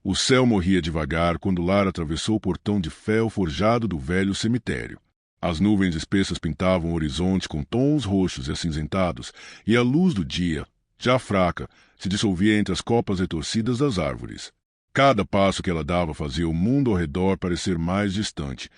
O céu morria devagar quando Lara atravessou o portão de fel forjado do velho cemitério. As nuvens espessas pintavam o horizonte com tons roxos e acinzentados, e a luz do dia, já fraca, se dissolvia entre as copas retorcidas das árvores. Cada passo que ela dava fazia o mundo ao redor parecer mais distante,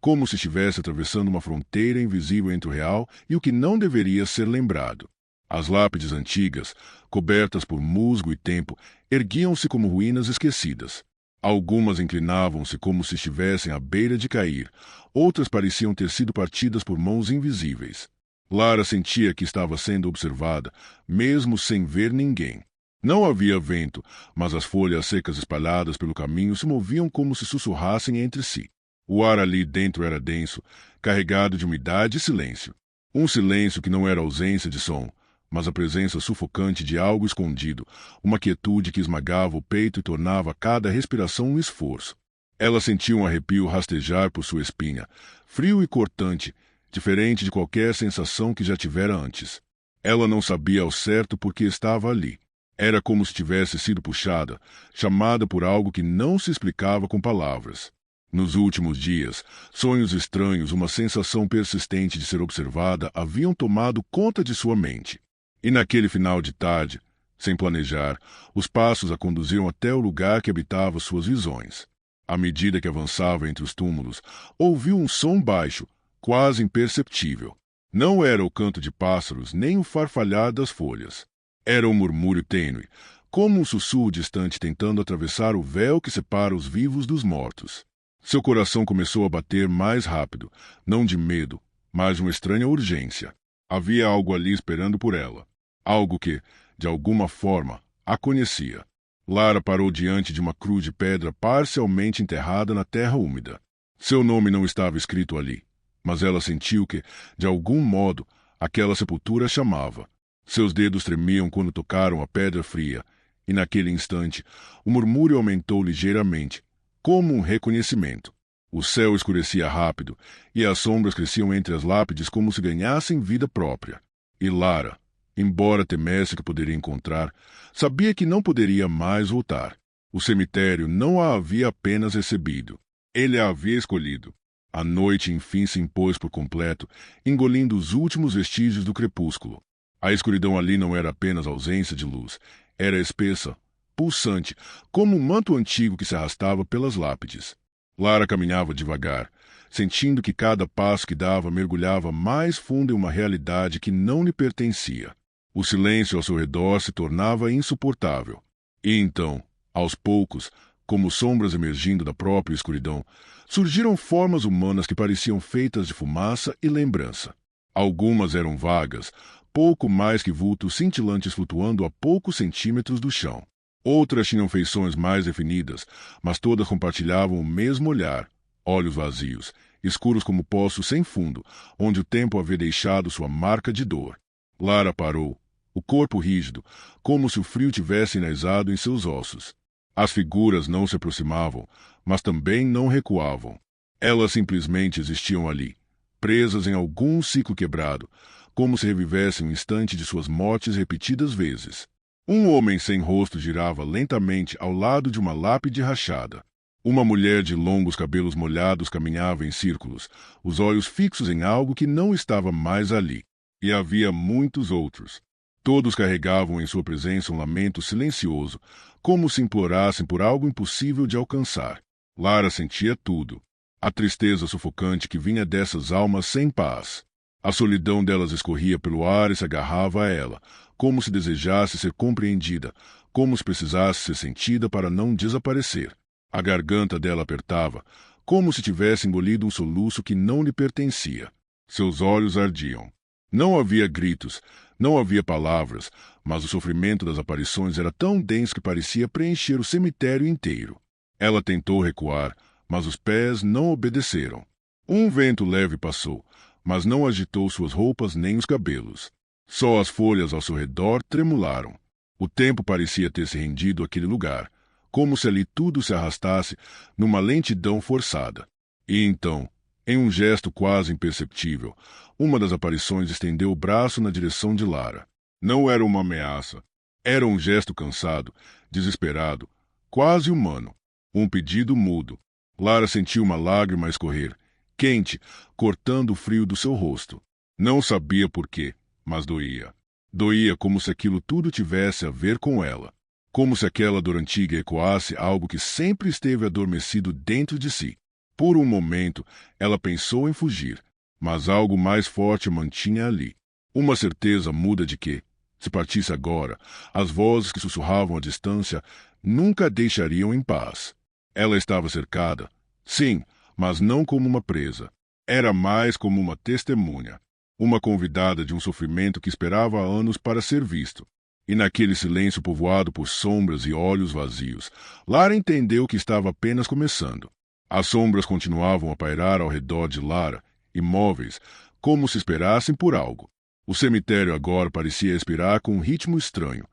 como se estivesse atravessando uma fronteira invisível entre o real e o que não deveria ser lembrado. As lápides antigas, cobertas por musgo e tempo, erguiam-se como ruínas esquecidas. Algumas inclinavam-se como se estivessem à beira de cair, outras pareciam ter sido partidas por mãos invisíveis. Lara sentia que estava sendo observada, mesmo sem ver ninguém. Não havia vento, mas as folhas secas espalhadas pelo caminho se moviam como se sussurrassem entre si. O ar ali dentro era denso, carregado de umidade e silêncio. Um silêncio que não era ausência de som, mas a presença sufocante de algo escondido, uma quietude que esmagava o peito e tornava cada respiração um esforço. Ela sentia um arrepio rastejar por sua espinha, frio e cortante, diferente de qualquer sensação que já tivera antes. Ela não sabia ao certo por que estava ali. Era como se tivesse sido puxada, chamada por algo que não se explicava com palavras. Nos últimos dias, sonhos estranhos, uma sensação persistente de ser observada haviam tomado conta de sua mente. E naquele final de tarde, sem planejar, os passos a conduziram até o lugar que habitava suas visões. À medida que avançava entre os túmulos, ouviu um som baixo, quase imperceptível. Não era o canto de pássaros, nem o farfalhar das folhas. Era um murmúrio tênue, como um sussurro distante tentando atravessar o véu que separa os vivos dos mortos. Seu coração começou a bater mais rápido, não de medo, mas de uma estranha urgência. Havia algo ali esperando por ela. Algo que, de alguma forma, a conhecia. Lara parou diante de uma cruz de pedra parcialmente enterrada na terra úmida. Seu nome não estava escrito ali, mas ela sentiu que, de algum modo, aquela sepultura a chamava. Seus dedos tremiam quando tocaram a pedra fria, e naquele instante, o murmúrio aumentou ligeiramente, como um reconhecimento. O céu escurecia rápido, e as sombras cresciam entre as lápides como se ganhassem vida própria. E Lara, embora temesse que poderia encontrar, sabia que não poderia mais voltar. O cemitério não a havia apenas recebido. Ele a havia escolhido. A noite enfim se impôs por completo, engolindo os últimos vestígios do crepúsculo. A escuridão ali não era apenas ausência de luz. Era espessa, pulsante, como um manto antigo que se arrastava pelas lápides. Lara caminhava devagar, sentindo que cada passo que dava mergulhava mais fundo em uma realidade que não lhe pertencia. O silêncio ao seu redor se tornava insuportável. E então, aos poucos, como sombras emergindo da própria escuridão, surgiram formas humanas que pareciam feitas de fumaça e lembrança. Algumas eram vagas, pouco mais que vultos cintilantes flutuando a poucos centímetros do chão. Outras tinham feições mais definidas, mas todas compartilhavam o mesmo olhar, olhos vazios, escuros como poços sem fundo, onde o tempo havia deixado sua marca de dor. Lara parou, o corpo rígido, como se o frio tivesse enraizado em seus ossos. As figuras não se aproximavam, mas também não recuavam. Elas simplesmente existiam ali, presas em algum ciclo quebrado, como se revivessem um instante de suas mortes repetidas vezes. Um homem sem rosto girava lentamente ao lado de uma lápide rachada. Uma mulher de longos cabelos molhados caminhava em círculos, os olhos fixos em algo que não estava mais ali. E havia muitos outros. Todos carregavam em sua presença um lamento silencioso, como se implorassem por algo impossível de alcançar. Lara sentia tudo. A tristeza sufocante que vinha dessas almas sem paz. A solidão delas escorria pelo ar e se agarrava a ela, como se desejasse ser compreendida, como se precisasse ser sentida para não desaparecer. A garganta dela apertava, como se tivesse engolido um soluço que não lhe pertencia. Seus olhos ardiam. Não havia gritos, não havia palavras, mas o sofrimento das aparições era tão denso que parecia preencher o cemitério inteiro. Ela tentou recuar, mas os pés não obedeceram. Um vento leve passou, mas não agitou suas roupas nem os cabelos. Só as folhas ao seu redor tremularam. O tempo parecia ter se rendido àquele lugar, como se ali tudo se arrastasse numa lentidão forçada. E então, em um gesto quase imperceptível, uma das aparições estendeu o braço na direção de Lara. Não era uma ameaça. Era um gesto cansado, desesperado, quase humano. Um pedido mudo. Lara sentiu uma lágrima escorrer, quente, cortando o frio do seu rosto. Não sabia por quê, mas doía. Doía como se aquilo tudo tivesse a ver com ela. Como se aquela dor antiga ecoasse algo que sempre esteve adormecido dentro de si. Por um momento, ela pensou em fugir, mas algo mais forte a mantinha ali. Uma certeza muda de que, se partisse agora, as vozes que sussurravam à distância nunca a deixariam em paz. Ela estava cercada, sim, mas não como uma presa. Era mais como uma testemunha, uma convidada de um sofrimento que esperava há anos para ser visto. E naquele silêncio povoado por sombras e olhos vazios, Lara entendeu que estava apenas começando. As sombras continuavam a pairar ao redor de Lara, imóveis, como se esperassem por algo. O cemitério agora parecia expirar com um ritmo estranho,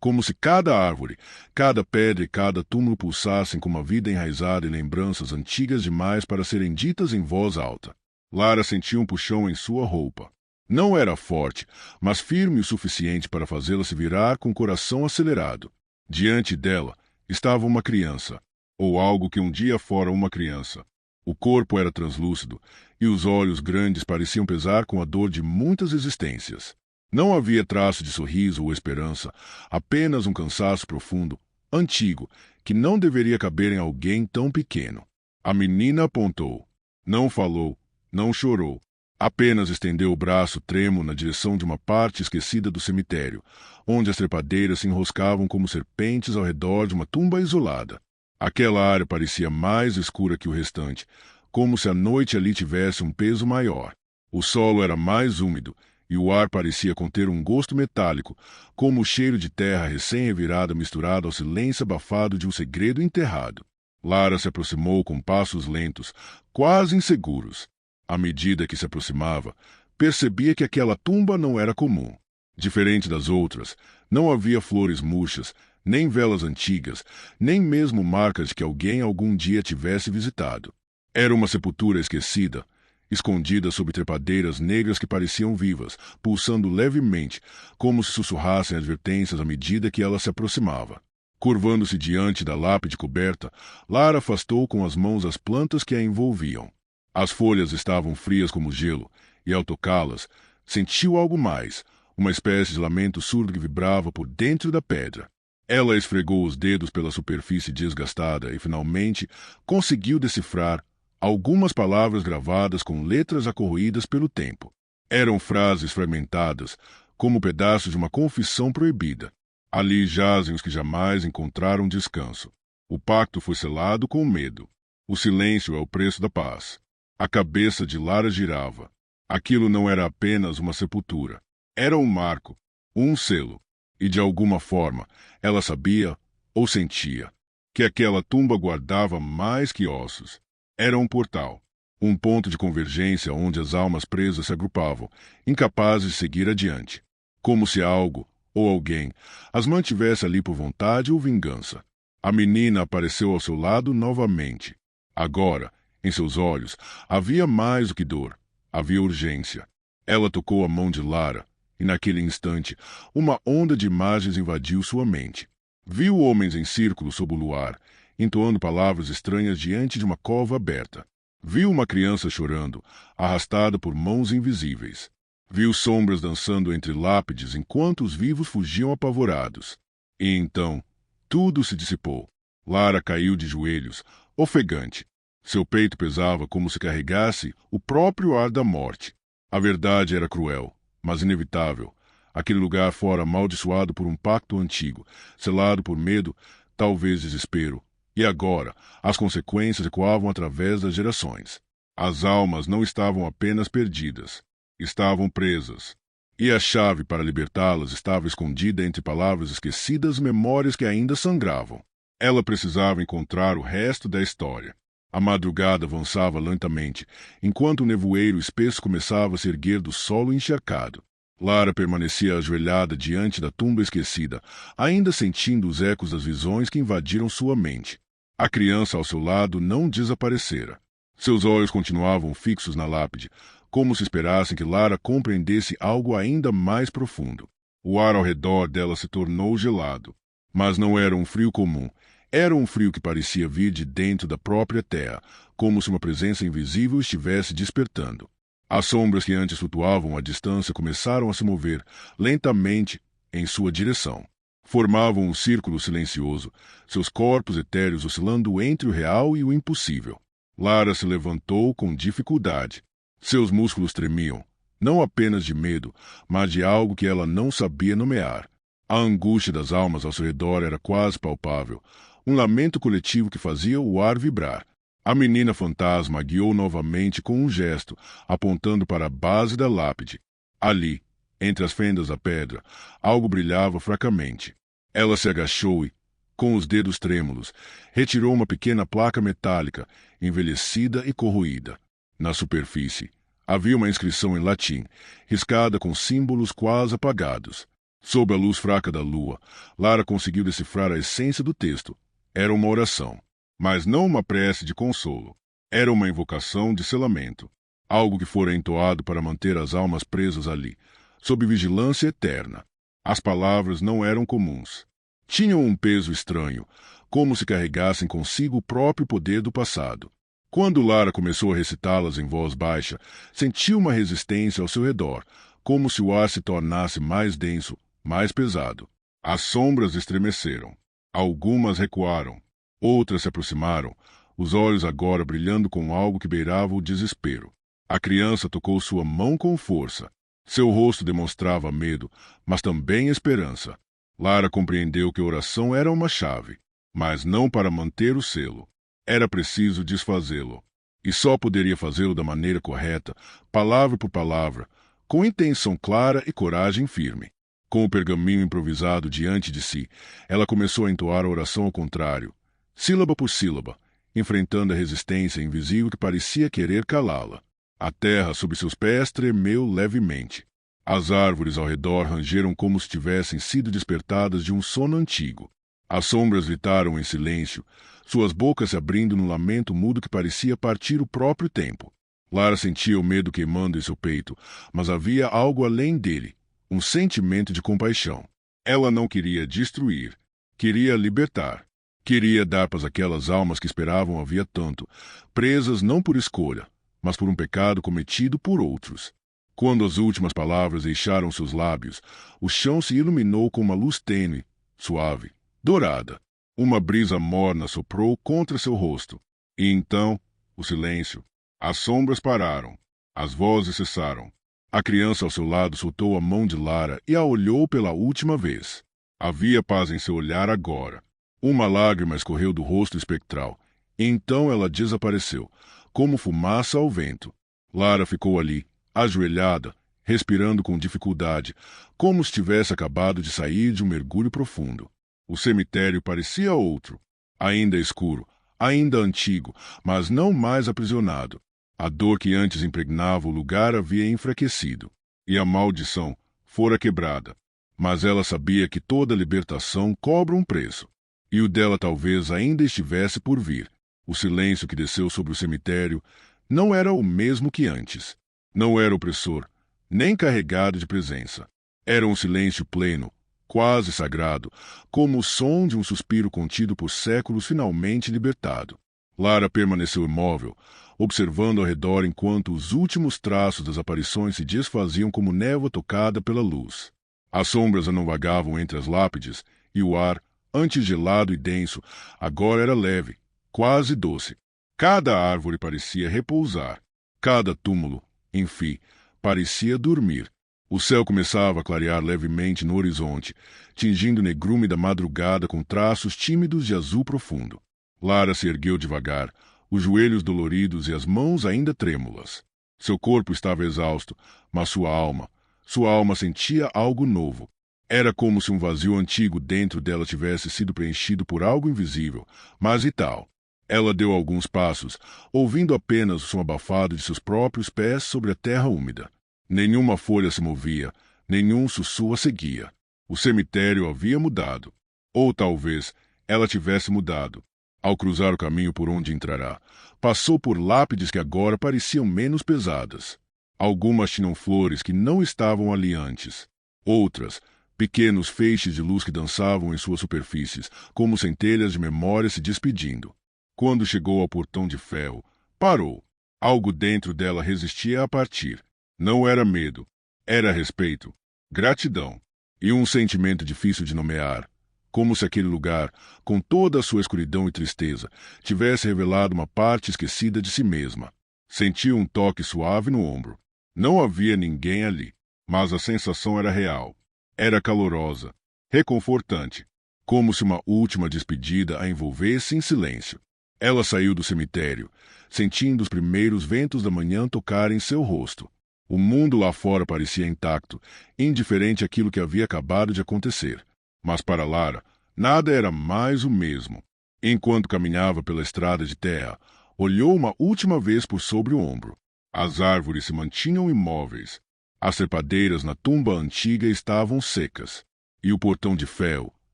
como se cada árvore, cada pedra e cada túmulo pulsassem com uma vida enraizada em lembranças antigas demais para serem ditas em voz alta. Lara sentiu um puxão em sua roupa. Não era forte, mas firme o suficiente para fazê-la se virar com o coração acelerado. Diante dela estava uma criança, ou algo que um dia fora uma criança. O corpo era translúcido, e os olhos grandes pareciam pesar com a dor de muitas existências. Não havia traço de sorriso ou esperança, apenas um cansaço profundo, antigo, que não deveria caber em alguém tão pequeno. A menina apontou. Não falou, não chorou. Apenas estendeu o braço trêmulo na direção de uma parte esquecida do cemitério, onde as trepadeiras se enroscavam como serpentes ao redor de uma tumba isolada. Aquela área parecia mais escura que o restante, como se a noite ali tivesse um peso maior. O solo era mais úmido, e o ar parecia conter um gosto metálico, como o cheiro de terra recém-revirada misturado ao silêncio abafado de um segredo enterrado. Lara se aproximou com passos lentos, quase inseguros. À medida que se aproximava, percebia que aquela tumba não era comum. Diferente das outras, não havia flores murchas, nem velas antigas, nem mesmo marcas de que alguém algum dia tivesse visitado. Era uma sepultura esquecida, escondida sob trepadeiras negras que pareciam vivas, pulsando levemente, como se sussurrassem advertências à medida que ela se aproximava. Curvando-se diante da lápide coberta, Lara afastou com as mãos as plantas que a envolviam. As folhas estavam frias como gelo, e ao tocá-las, sentiu algo mais, uma espécie de lamento surdo que vibrava por dentro da pedra. Ela esfregou os dedos pela superfície desgastada e, finalmente, conseguiu decifrar algumas palavras gravadas com letras acorroídas pelo tempo. Eram frases fragmentadas, como pedaços de uma confissão proibida. Ali jazem os que jamais encontraram descanso. O pacto foi selado com medo. O silêncio é o preço da paz. A cabeça de Lara girava. Aquilo não era apenas uma sepultura. Era um marco, um selo. E de alguma forma, ela sabia, ou sentia, que aquela tumba guardava mais que ossos. Era um portal, um ponto de convergência onde as almas presas se agrupavam, incapazes de seguir adiante. Como se algo, ou alguém, as mantivesse ali por vontade ou vingança. A menina apareceu ao seu lado novamente. Agora, em seus olhos, havia mais do que dor. Havia urgência. Ela tocou a mão de Lara, e naquele instante, uma onda de imagens invadiu sua mente. Viu homens em círculo sob o luar, entoando palavras estranhas diante de uma cova aberta. Viu uma criança chorando, arrastada por mãos invisíveis. Viu sombras dançando entre lápides enquanto os vivos fugiam apavorados. E então, tudo se dissipou. Lara caiu de joelhos, ofegante. Seu peito pesava como se carregasse o próprio ar da morte. A verdade era cruel, mas inevitável. Aquele lugar fora amaldiçoado por um pacto antigo, selado por medo, talvez desespero. E agora, as consequências ecoavam através das gerações. As almas não estavam apenas perdidas, estavam presas. E a chave para libertá-las estava escondida entre palavras esquecidas e memórias que ainda sangravam. Ela precisava encontrar o resto da história. A madrugada avançava lentamente, enquanto o nevoeiro espesso começava a se erguer do solo encharcado. Lara permanecia ajoelhada diante da tumba esquecida, ainda sentindo os ecos das visões que invadiram sua mente. A criança ao seu lado não desaparecera. Seus olhos continuavam fixos na lápide, como se esperassem que Lara compreendesse algo ainda mais profundo. O ar ao redor dela se tornou gelado. Mas não era um frio comum. Era um frio que parecia vir de dentro da própria terra, como se uma presença invisível estivesse despertando. As sombras que antes flutuavam à distância começaram a se mover lentamente em sua direção. Formavam um círculo silencioso, seus corpos etéreos oscilando entre o real e o impossível. Lara se levantou com dificuldade. Seus músculos tremiam, não apenas de medo, mas de algo que ela não sabia nomear. A angústia das almas ao seu redor era quase palpável, um lamento coletivo que fazia o ar vibrar. A menina fantasma a guiou novamente com um gesto, apontando para a base da lápide. Ali, entre as fendas da pedra, algo brilhava fracamente. Ela se agachou e, com os dedos trêmulos, retirou uma pequena placa metálica, envelhecida e corroída. Na superfície, havia uma inscrição em latim, riscada com símbolos quase apagados. Sob a luz fraca da lua, Lara conseguiu decifrar a essência do texto. Era uma oração, mas não uma prece de consolo. Era uma invocação de selamento, algo que fora entoado para manter as almas presas ali, sob vigilância eterna. As palavras não eram comuns. Tinham um peso estranho, como se carregassem consigo o próprio poder do passado. Quando Lara começou a recitá-las em voz baixa, sentiu uma resistência ao seu redor, como se o ar se tornasse mais denso, mais pesado. As sombras estremeceram. Algumas recuaram. Outras se aproximaram, os olhos agora brilhando com algo que beirava o desespero. A criança tocou sua mão com força. Seu rosto demonstrava medo, mas também esperança. Lara compreendeu que a oração era uma chave, mas não para manter o selo. Era preciso desfazê-lo. E só poderia fazê-lo da maneira correta, palavra por palavra, com intenção clara e coragem firme. Com o pergaminho improvisado diante de si, ela começou a entoar a oração ao contrário, sílaba por sílaba, enfrentando a resistência invisível que parecia querer calá-la. A terra sob seus pés tremeu levemente. As árvores ao redor rangeram como se tivessem sido despertadas de um sono antigo. As sombras gritaram em silêncio, suas bocas se abrindo num lamento mudo que parecia partir o próprio tempo. Lara sentia o medo queimando em seu peito, mas havia algo além dele, um sentimento de compaixão. Ela não queria destruir, queria libertar. Queria dar paz àquelas almas que esperavam havia tanto, presas não por escolha, mas por um pecado cometido por outros. Quando as últimas palavras deixaram seus lábios, o chão se iluminou com uma luz tênue, suave, dourada. Uma brisa morna soprou contra seu rosto. E então, o silêncio. As sombras pararam. As vozes cessaram. A criança ao seu lado soltou a mão de Lara e a olhou pela última vez. Havia paz em seu olhar agora. Uma lágrima escorreu do rosto espectral. Então ela desapareceu, como fumaça ao vento. Lara ficou ali, ajoelhada, respirando com dificuldade, como se tivesse acabado de sair de um mergulho profundo. O cemitério parecia outro, ainda escuro, ainda antigo, mas não mais aprisionado. A dor que antes impregnava o lugar havia enfraquecido, e a maldição fora quebrada. Mas ela sabia que toda libertação cobra um preço, e o dela talvez ainda estivesse por vir. O silêncio que desceu sobre o cemitério não era o mesmo que antes. Não era opressor, nem carregado de presença. Era um silêncio pleno, quase sagrado, como o som de um suspiro contido por séculos finalmente libertado. Lara permaneceu imóvel, observando ao redor enquanto os últimos traços das aparições se desfaziam como névoa tocada pela luz. As sombras não vagavam entre as lápides, e o ar, antes gelado e denso, agora era leve, quase doce. Cada árvore parecia repousar. Cada túmulo, enfim, parecia dormir. O céu começava a clarear levemente no horizonte, tingindo o negrume da madrugada com traços tímidos de azul profundo. Lara se ergueu devagar, os joelhos doloridos e as mãos ainda trêmulas. Seu corpo estava exausto, mas sua alma sentia algo novo. Era como se um vazio antigo dentro dela tivesse sido preenchido por algo invisível, mas vital. Ela deu alguns passos, ouvindo apenas o som abafado de seus próprios pés sobre a terra úmida. Nenhuma folha se movia, nenhum sussurro a seguia. O cemitério havia mudado. Ou talvez ela tivesse mudado. Ao cruzar o caminho por onde entrará, passou por lápides que agora pareciam menos pesadas. Algumas tinham flores que não estavam ali antes. Outras, pequenos feixes de luz que dançavam em suas superfícies, como centelhas de memória se despedindo. Quando chegou ao portão de ferro, parou. Algo dentro dela resistia a partir. Não era medo, era respeito, gratidão e um sentimento difícil de nomear. Como se aquele lugar, com toda a sua escuridão e tristeza, tivesse revelado uma parte esquecida de si mesma. Sentiu um toque suave no ombro. Não havia ninguém ali, mas a sensação era real. Era calorosa, reconfortante, como se uma última despedida a envolvesse em silêncio. Ela saiu do cemitério, sentindo os primeiros ventos da manhã tocarem seu rosto. O mundo lá fora parecia intacto, indiferente àquilo que havia acabado de acontecer. Mas para Lara, nada era mais o mesmo. Enquanto caminhava pela estrada de terra, olhou uma última vez por sobre o ombro. As árvores se mantinham imóveis. As trepadeiras na tumba antiga estavam secas. E o portão de ferro,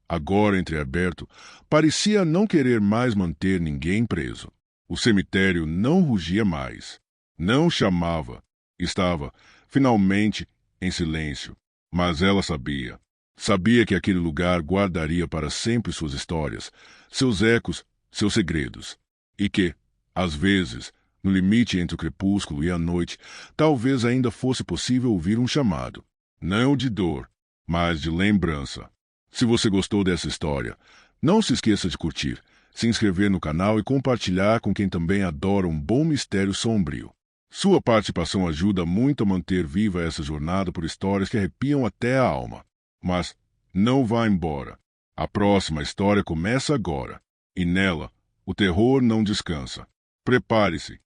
agora entreaberto, parecia não querer mais manter ninguém preso. O cemitério não rugia mais. Não chamava. Estava, finalmente, em silêncio. Mas ela sabia. Sabia que aquele lugar guardaria para sempre suas histórias, seus ecos, seus segredos. E que, às vezes, no limite entre o crepúsculo e a noite, talvez ainda fosse possível ouvir um chamado. Não de dor, mas de lembrança. Se você gostou dessa história, não se esqueça de curtir, se inscrever no canal e compartilhar com quem também adora um bom mistério sombrio. Sua participação ajuda muito a manter viva essa jornada por histórias que arrepiam até a alma. Mas não vá embora. A próxima história começa agora, e nela o terror não descansa. Prepare-se.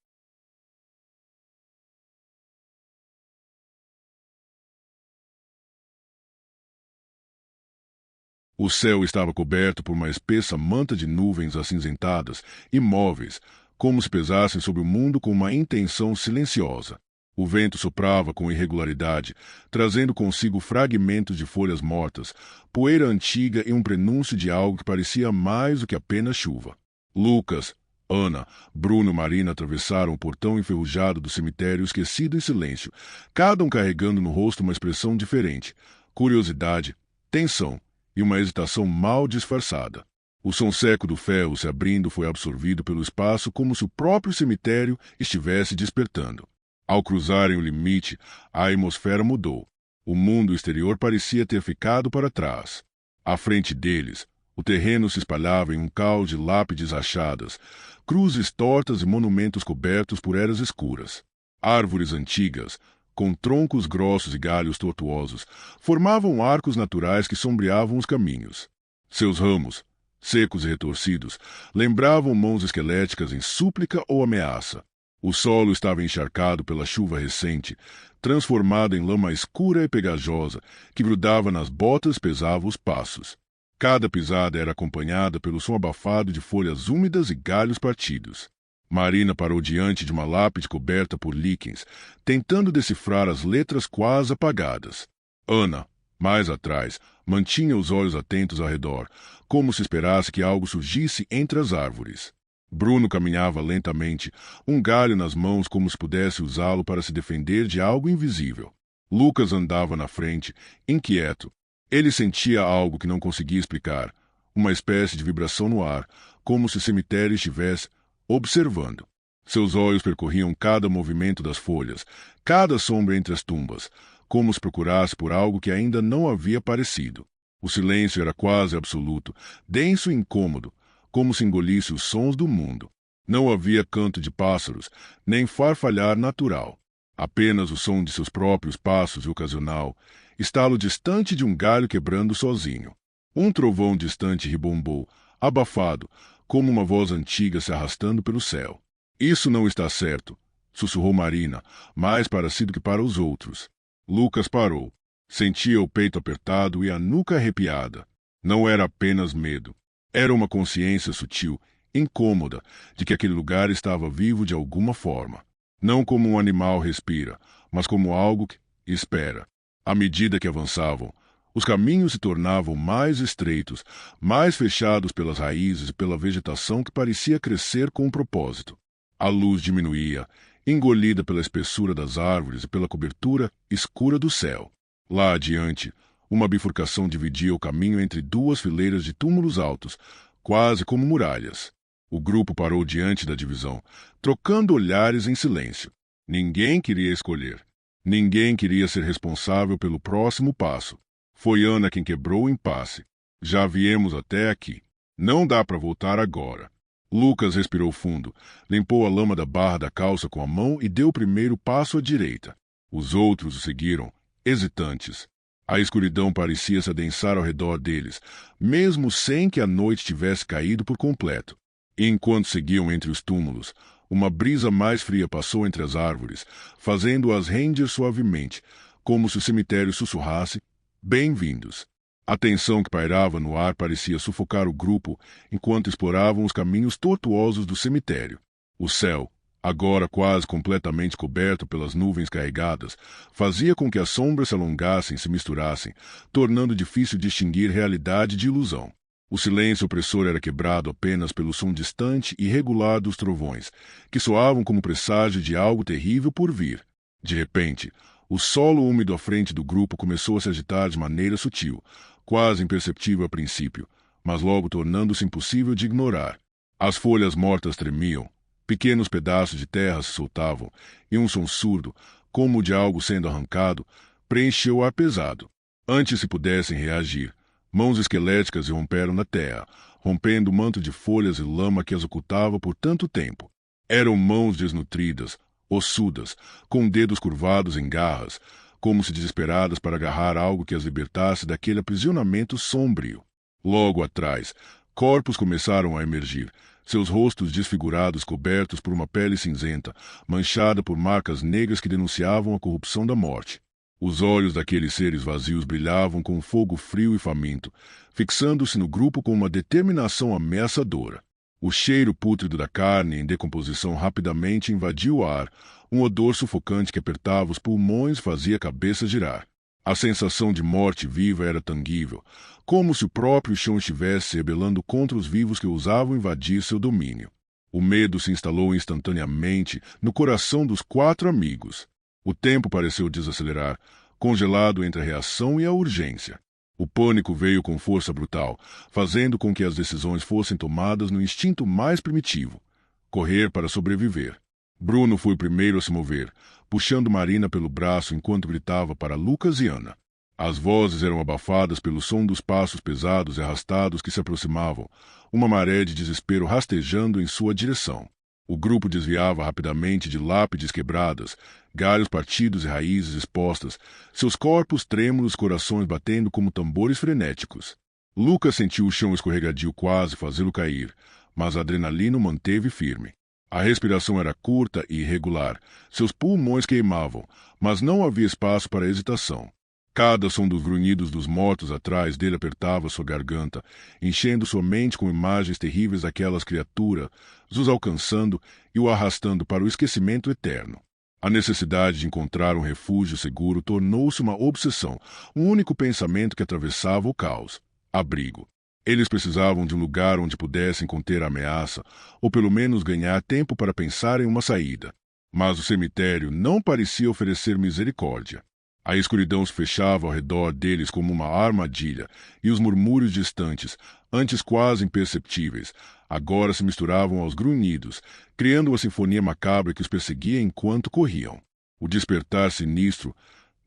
O céu estava coberto por uma espessa manta de nuvens acinzentadas, imóveis, como se pesassem sobre o mundo com uma intenção silenciosa. O vento soprava com irregularidade, trazendo consigo fragmentos de folhas mortas, poeira antiga e um prenúncio de algo que parecia mais do que apenas chuva. Lucas, Ana, Bruno e Marina atravessaram o portão enferrujado do cemitério esquecido em silêncio, cada um carregando no rosto uma expressão diferente: curiosidade, tensão e uma hesitação mal disfarçada. O som seco do ferro se abrindo foi absorvido pelo espaço como se o próprio cemitério estivesse despertando. Ao cruzarem o limite, a atmosfera mudou. O mundo exterior parecia ter ficado para trás. À frente deles, o terreno se espalhava em um caos de lápides rachadas, cruzes tortas e monumentos cobertos por eras escuras. Árvores antigas, com troncos grossos e galhos tortuosos, formavam arcos naturais que sombreavam os caminhos. Seus ramos, secos e retorcidos, lembravam mãos esqueléticas em súplica ou ameaça. O solo estava encharcado pela chuva recente, transformado em lama escura e pegajosa, que grudava nas botas e pesava os passos. Cada pisada era acompanhada pelo som abafado de folhas úmidas e galhos partidos. Marina parou diante de uma lápide coberta por líquens, tentando decifrar as letras quase apagadas. Ana, mais atrás, mantinha os olhos atentos ao redor, como se esperasse que algo surgisse entre as árvores. Bruno caminhava lentamente, um galho nas mãos como se pudesse usá-lo para se defender de algo invisível. Lucas andava na frente, inquieto. Ele sentia algo que não conseguia explicar, uma espécie de vibração no ar, como se o cemitério estivesse observando. Seus olhos percorriam cada movimento das folhas, cada sombra entre as tumbas, como se procurasse por algo que ainda não havia aparecido. O silêncio era quase absoluto, denso e incômodo, como se engolisse os sons do mundo. Não havia canto de pássaros, nem farfalhar natural. Apenas o som de seus próprios passos e ocasional, estalo distante de um galho quebrando sozinho. Um trovão distante ribombou, abafado, como uma voz antiga se arrastando pelo céu. Isso não está certo, sussurrou Marina, mais para si do que para os outros. Lucas parou. Sentia o peito apertado e a nuca arrepiada. Não era apenas medo. Era uma consciência sutil, incômoda, de que aquele lugar estava vivo de alguma forma. Não como um animal respira, mas como algo que espera. À medida que avançavam, os caminhos se tornavam mais estreitos, mais fechados pelas raízes e pela vegetação que parecia crescer com um propósito. A luz diminuía, engolida pela espessura das árvores e pela cobertura escura do céu. Lá adiante, Uma bifurcação dividia o caminho entre duas fileiras de túmulos altos, quase como muralhas. O grupo parou diante da divisão, trocando olhares em silêncio. Ninguém queria escolher. Ninguém queria ser responsável pelo próximo passo. Foi Ana quem quebrou o impasse. Já viemos até aqui. Não dá para voltar agora. Lucas respirou fundo, limpou a lama da barra da calça com a mão e deu o primeiro passo à direita. Os outros o seguiram, hesitantes. A escuridão parecia se adensar ao redor deles, mesmo sem que a noite tivesse caído por completo. E enquanto seguiam entre os túmulos, uma brisa mais fria passou entre as árvores, fazendo-as render suavemente, como se o cemitério sussurrasse: "Bem-vindos." A tensão que pairava no ar parecia sufocar o grupo enquanto exploravam os caminhos tortuosos do cemitério. O céu, agora quase completamente coberto pelas nuvens carregadas, fazia com que as sombras se alongassem e se misturassem, tornando difícil distinguir realidade de ilusão. O silêncio opressor era quebrado apenas pelo som distante e regular dos trovões, que soavam como presságio de algo terrível por vir. De repente, o solo úmido à frente do grupo começou a se agitar de maneira sutil, quase imperceptível a princípio, mas logo tornando-se impossível de ignorar. As folhas mortas tremiam, pequenos pedaços de terra se soltavam, e um som surdo, como o de algo sendo arrancado, preencheu o ar pesado. Antes se pudessem reagir, mãos esqueléticas irromperam na terra, rompendo o manto de folhas e lama que as ocultava por tanto tempo. Eram mãos desnutridas, ossudas, com dedos curvados em garras, como se desesperadas para agarrar algo que as libertasse daquele aprisionamento sombrio. Logo atrás, corpos começaram a emergir, seus rostos desfigurados cobertos por uma pele cinzenta, manchada por marcas negras que denunciavam a corrupção da morte. Os olhos daqueles seres vazios brilhavam com um fogo frio e faminto, fixando-se no grupo com uma determinação ameaçadora. O cheiro pútrido da carne em decomposição rapidamente invadiu o ar, um odor sufocante que apertava os pulmões fazia a cabeça girar. A sensação de morte viva era tangível, como se o próprio chão estivesse se rebelando contra os vivos que ousavam invadir seu domínio. O medo se instalou instantaneamente no coração dos 4 amigos. O tempo pareceu desacelerar, congelado entre a reação e a urgência. O pânico veio com força brutal, fazendo com que as decisões fossem tomadas no instinto mais primitivo: correr para sobreviver. Bruno foi o primeiro a se mover, puxando Marina pelo braço enquanto gritava para Lucas e Ana. As vozes eram abafadas pelo som dos passos pesados e arrastados que se aproximavam, uma maré de desespero rastejando em sua direção. O grupo desviava rapidamente de lápides quebradas, galhos partidos e raízes expostas, seus corpos trêmulos, corações batendo como tambores frenéticos. Lucas sentiu o chão escorregadio quase fazê-lo cair, mas a adrenalina o manteve firme. A respiração era curta e irregular, seus pulmões queimavam, mas não havia espaço para hesitação. Cada som dos grunhidos dos mortos atrás dele apertava sua garganta, enchendo sua mente com imagens terríveis daquelas criaturas, os alcançando e o arrastando para o esquecimento eterno. A necessidade de encontrar um refúgio seguro tornou-se uma obsessão, um único pensamento que atravessava o caos: abrigo. Eles precisavam de um lugar onde pudessem conter a ameaça, ou pelo menos ganhar tempo para pensar em uma saída. Mas o cemitério não parecia oferecer misericórdia. A escuridão se fechava ao redor deles como uma armadilha, e os murmúrios distantes, antes quase imperceptíveis, agora se misturavam aos grunhidos, criando uma sinfonia macabra que os perseguia enquanto corriam. O despertar sinistro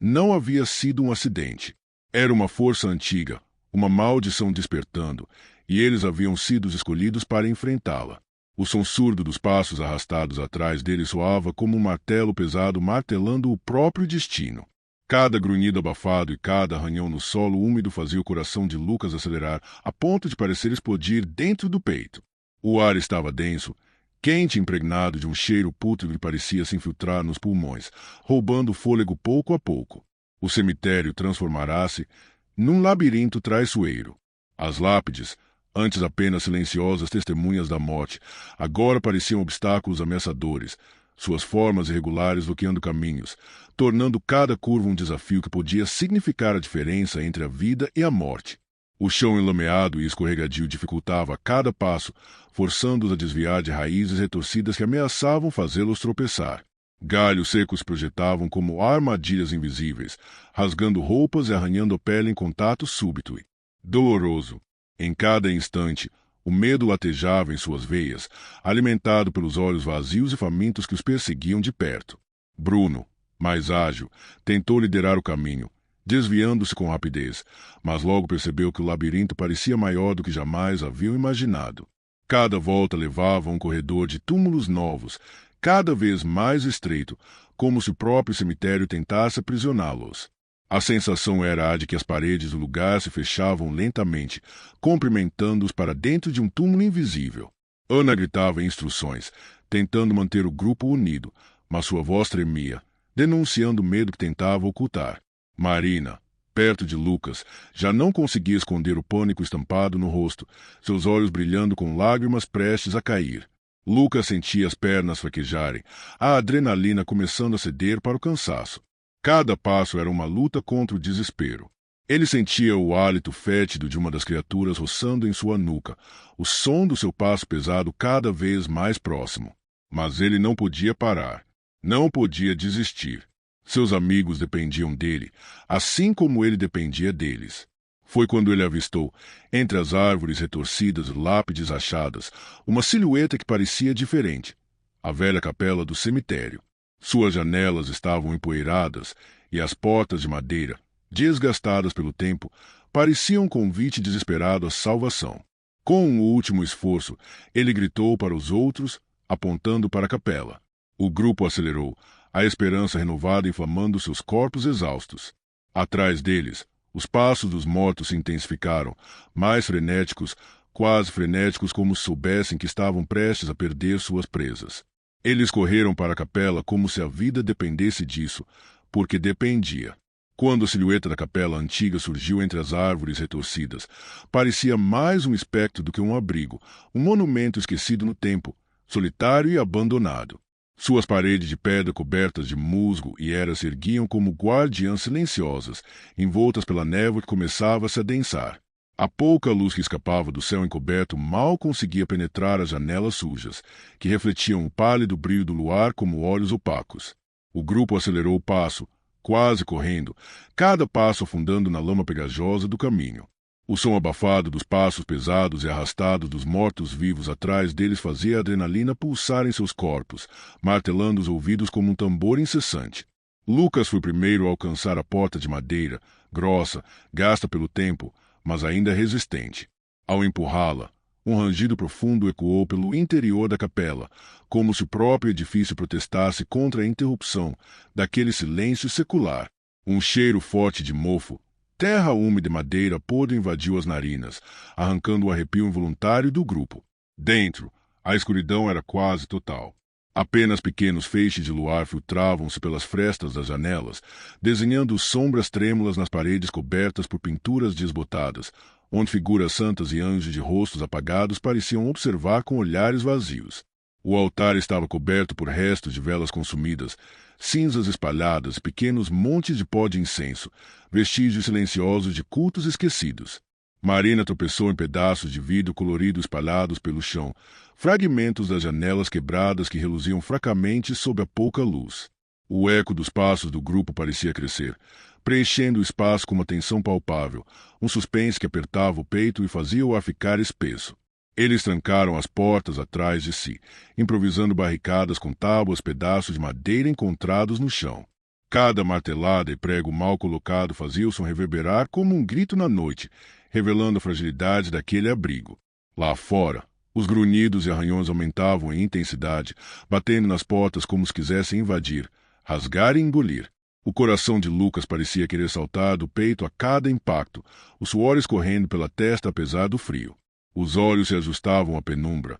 não havia sido um acidente. Era uma força antiga, uma maldição despertando, e eles haviam sido os escolhidos para enfrentá-la. O som surdo dos passos arrastados atrás deles soava como um martelo pesado martelando o próprio destino. Cada grunhido abafado e cada arranhão no solo úmido fazia o coração de Lucas acelerar a ponto de parecer explodir dentro do peito. O ar estava denso, quente e impregnado de um cheiro pútrido que parecia se infiltrar nos pulmões, roubando o fôlego pouco a pouco. O cemitério transformará-se num labirinto traiçoeiro. As lápides, antes apenas silenciosas testemunhas da morte, agora pareciam obstáculos ameaçadores, suas formas irregulares bloqueando caminhos, tornando cada curva um desafio que podia significar a diferença entre a vida e a morte. O chão enlameado e escorregadio dificultava cada passo, forçando-os a desviar de raízes retorcidas que ameaçavam fazê-los tropeçar. Galhos secos se projetavam como armadilhas invisíveis, rasgando roupas e arranhando a pele em contato súbito e doloroso. Em cada instante, o medo latejava em suas veias, alimentado pelos olhos vazios e famintos que os perseguiam de perto. Bruno, mais ágil, tentou liderar o caminho, desviando-se com rapidez, mas logo percebeu que o labirinto parecia maior do que jamais haviam imaginado. Cada volta levava a um corredor de túmulos novos, cada vez mais estreito, como se o próprio cemitério tentasse aprisioná-los. A sensação era a de que as paredes do lugar se fechavam lentamente, comprimentando-os para dentro de um túmulo invisível. Ana gritava instruções, tentando manter o grupo unido, mas sua voz tremia, denunciando o medo que tentava ocultar. Marina, perto de Lucas, já não conseguia esconder o pânico estampado no rosto, seus olhos brilhando com lágrimas prestes a cair. Lucas sentia as pernas fraquejarem, a adrenalina começando a ceder para o cansaço. Cada passo era uma luta contra o desespero. Ele sentia o hálito fétido de uma das criaturas roçando em sua nuca, o som do seu passo pesado cada vez mais próximo. Mas ele não podia parar. Não podia desistir. Seus amigos dependiam dele, assim como ele dependia deles. Foi quando ele avistou, entre as árvores retorcidas e lápides achadas, uma silhueta que parecia diferente. A velha capela do cemitério. Suas janelas estavam empoeiradas e as portas de madeira, desgastadas pelo tempo, pareciam um convite desesperado à salvação. Com um último esforço, ele gritou para os outros, apontando para a capela. O grupo acelerou, a esperança renovada inflamando seus corpos exaustos. Atrás deles, os passos dos mortos se intensificaram, mais frenéticos, quase frenéticos, como se soubessem que estavam prestes a perder suas presas. Eles correram para a capela como se a vida dependesse disso, porque dependia. Quando a silhueta da capela antiga surgiu entre as árvores retorcidas, parecia mais um espectro do que um abrigo, um monumento esquecido no tempo, solitário e abandonado. Suas paredes de pedra cobertas de musgo e eras se erguiam como guardiãs silenciosas, envoltas pela névoa que começava a se adensar. A pouca luz que escapava do céu encoberto mal conseguia penetrar as janelas sujas, que refletiam o pálido brilho do luar como olhos opacos. O grupo acelerou o passo, quase correndo, cada passo afundando na lama pegajosa do caminho. O som abafado dos passos pesados e arrastados dos mortos-vivos atrás deles fazia a adrenalina pulsar em seus corpos, martelando os ouvidos como um tambor incessante. Lucas foi o primeiro a alcançar a porta de madeira, grossa, gasta pelo tempo, mas ainda resistente. Ao empurrá-la, um rangido profundo ecoou pelo interior da capela, como se o próprio edifício protestasse contra a interrupção daquele silêncio secular. Um cheiro forte de mofo, terra úmida e madeira podre invadiu as narinas, arrancando o arrepio involuntário do grupo. Dentro, a escuridão era quase total. Apenas pequenos feixes de luar filtravam-se pelas frestas das janelas, desenhando sombras trêmulas nas paredes cobertas por pinturas desbotadas, onde figuras santas e anjos de rostos apagados pareciam observar com olhares vazios. O altar estava coberto por restos de velas consumidas, cinzas espalhadas e pequenos montes de pó de incenso, vestígios silenciosos de cultos esquecidos. Marina tropeçou em pedaços de vidro colorido espalhados pelo chão, fragmentos das janelas quebradas que reluziam fracamente sob a pouca luz. O eco dos passos do grupo parecia crescer, preenchendo o espaço com uma tensão palpável, um suspense que apertava o peito e fazia o ar ficar espesso. Eles trancaram as portas atrás de si, improvisando barricadas com tábuas, pedaços de madeira encontrados no chão. Cada martelada e prego mal colocado fazia o som reverberar como um grito na noite, revelando a fragilidade daquele abrigo. Lá fora, os grunhidos e arranhões aumentavam em intensidade, batendo nas portas como se quisessem invadir, rasgar e engolir. O coração de Lucas parecia querer saltar do peito a cada impacto, o suor escorrendo pela testa apesar do frio. Os olhos se ajustavam à penumbra,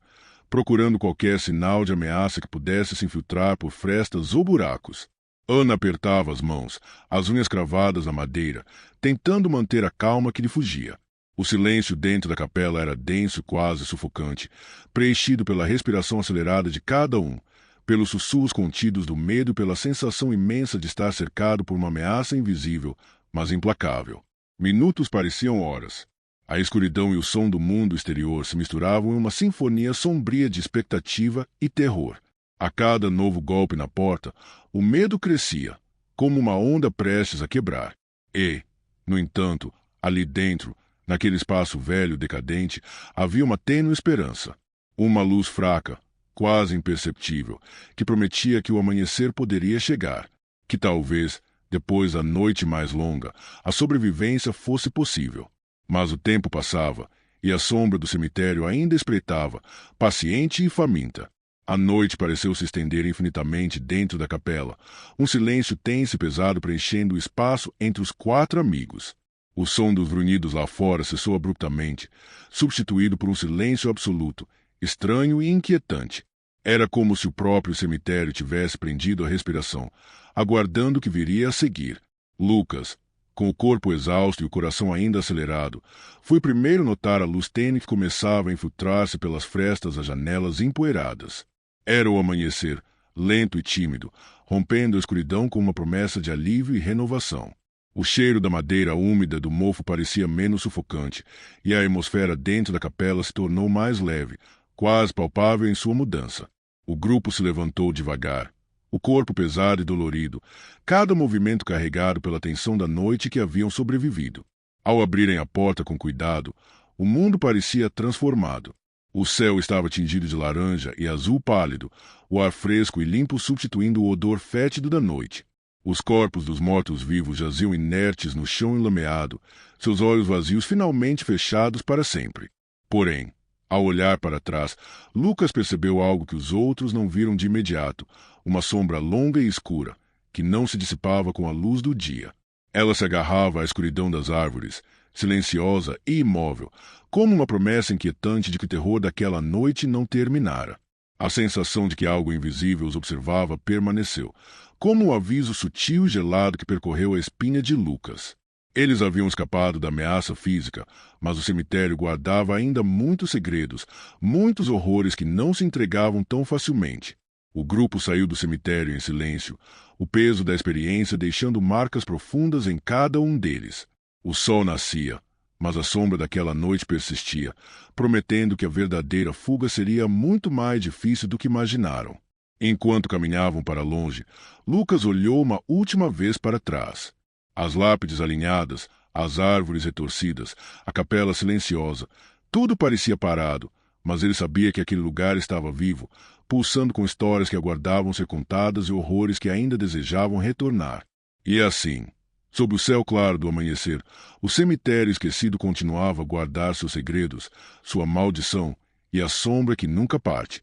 procurando qualquer sinal de ameaça que pudesse se infiltrar por frestas ou buracos. Ana apertava as mãos, as unhas cravadas na madeira, tentando manter a calma que lhe fugia. O silêncio dentro da capela era denso e quase sufocante, preenchido pela respiração acelerada de cada um, pelos sussurros contidos do medo e pela sensação imensa de estar cercado por uma ameaça invisível, mas implacável. Minutos pareciam horas. A escuridão e o som do mundo exterior se misturavam em uma sinfonia sombria de expectativa e terror. A cada novo golpe na porta, o medo crescia, como uma onda prestes a quebrar. E, no entanto, ali dentro, naquele espaço velho decadente, havia uma tênue esperança. Uma luz fraca, quase imperceptível, que prometia que o amanhecer poderia chegar, que talvez, depois da noite mais longa, a sobrevivência fosse possível. Mas o tempo passava, e a sombra do cemitério ainda espreitava, paciente e faminta. A noite pareceu se estender infinitamente dentro da capela, um silêncio tenso e pesado preenchendo o espaço entre os 4 amigos. O som dos grunhidos lá fora cessou abruptamente, substituído por um silêncio absoluto, estranho e inquietante. Era como se o próprio cemitério tivesse prendido a respiração, aguardando o que viria a seguir. Lucas, com o corpo exausto e o coração ainda acelerado, foi o primeiro a notar a luz tênue que começava a infiltrar-se pelas frestas das janelas empoeiradas. Era o amanhecer, lento e tímido, rompendo a escuridão com uma promessa de alívio e renovação. O cheiro da madeira úmida do mofo parecia menos sufocante, e a atmosfera dentro da capela se tornou mais leve, quase palpável em sua mudança. O grupo se levantou devagar, o corpo pesado e dolorido, cada movimento carregado pela tensão da noite que haviam sobrevivido. Ao abrirem a porta com cuidado, o mundo parecia transformado. O céu estava tingido de laranja e azul pálido, o ar fresco e limpo substituindo o odor fétido da noite. Os corpos dos mortos-vivos jaziam inertes no chão enlameado, seus olhos vazios finalmente fechados para sempre. Porém, ao olhar para trás, Lucas percebeu algo que os outros não viram de imediato, uma sombra longa e escura, que não se dissipava com a luz do dia. Ela se agarrava à escuridão das árvores, silenciosa e imóvel, como uma promessa inquietante de que o terror daquela noite não terminara. A sensação de que algo invisível os observava permaneceu, como um aviso sutil e gelado que percorreu a espinha de Lucas. Eles haviam escapado da ameaça física, mas o cemitério guardava ainda muitos segredos, muitos horrores que não se entregavam tão facilmente. O grupo saiu do cemitério em silêncio, o peso da experiência deixando marcas profundas em cada um deles. O sol nascia, mas a sombra daquela noite persistia, prometendo que a verdadeira fuga seria muito mais difícil do que imaginaram. Enquanto caminhavam para longe, Lucas olhou uma última vez para trás. As lápides alinhadas, as árvores retorcidas, a capela silenciosa, tudo parecia parado, mas ele sabia que aquele lugar estava vivo, pulsando com histórias que aguardavam ser contadas e horrores que ainda desejavam retornar. E assim, sob o céu claro do amanhecer, o cemitério esquecido continuava a guardar seus segredos, sua maldição e a sombra que nunca parte.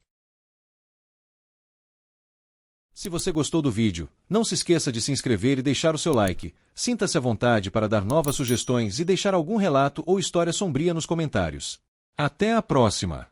Se você gostou do vídeo, não se esqueça de se inscrever e deixar o seu like. Sinta-se à vontade para dar novas sugestões e deixar algum relato ou história sombria nos comentários. Até a próxima!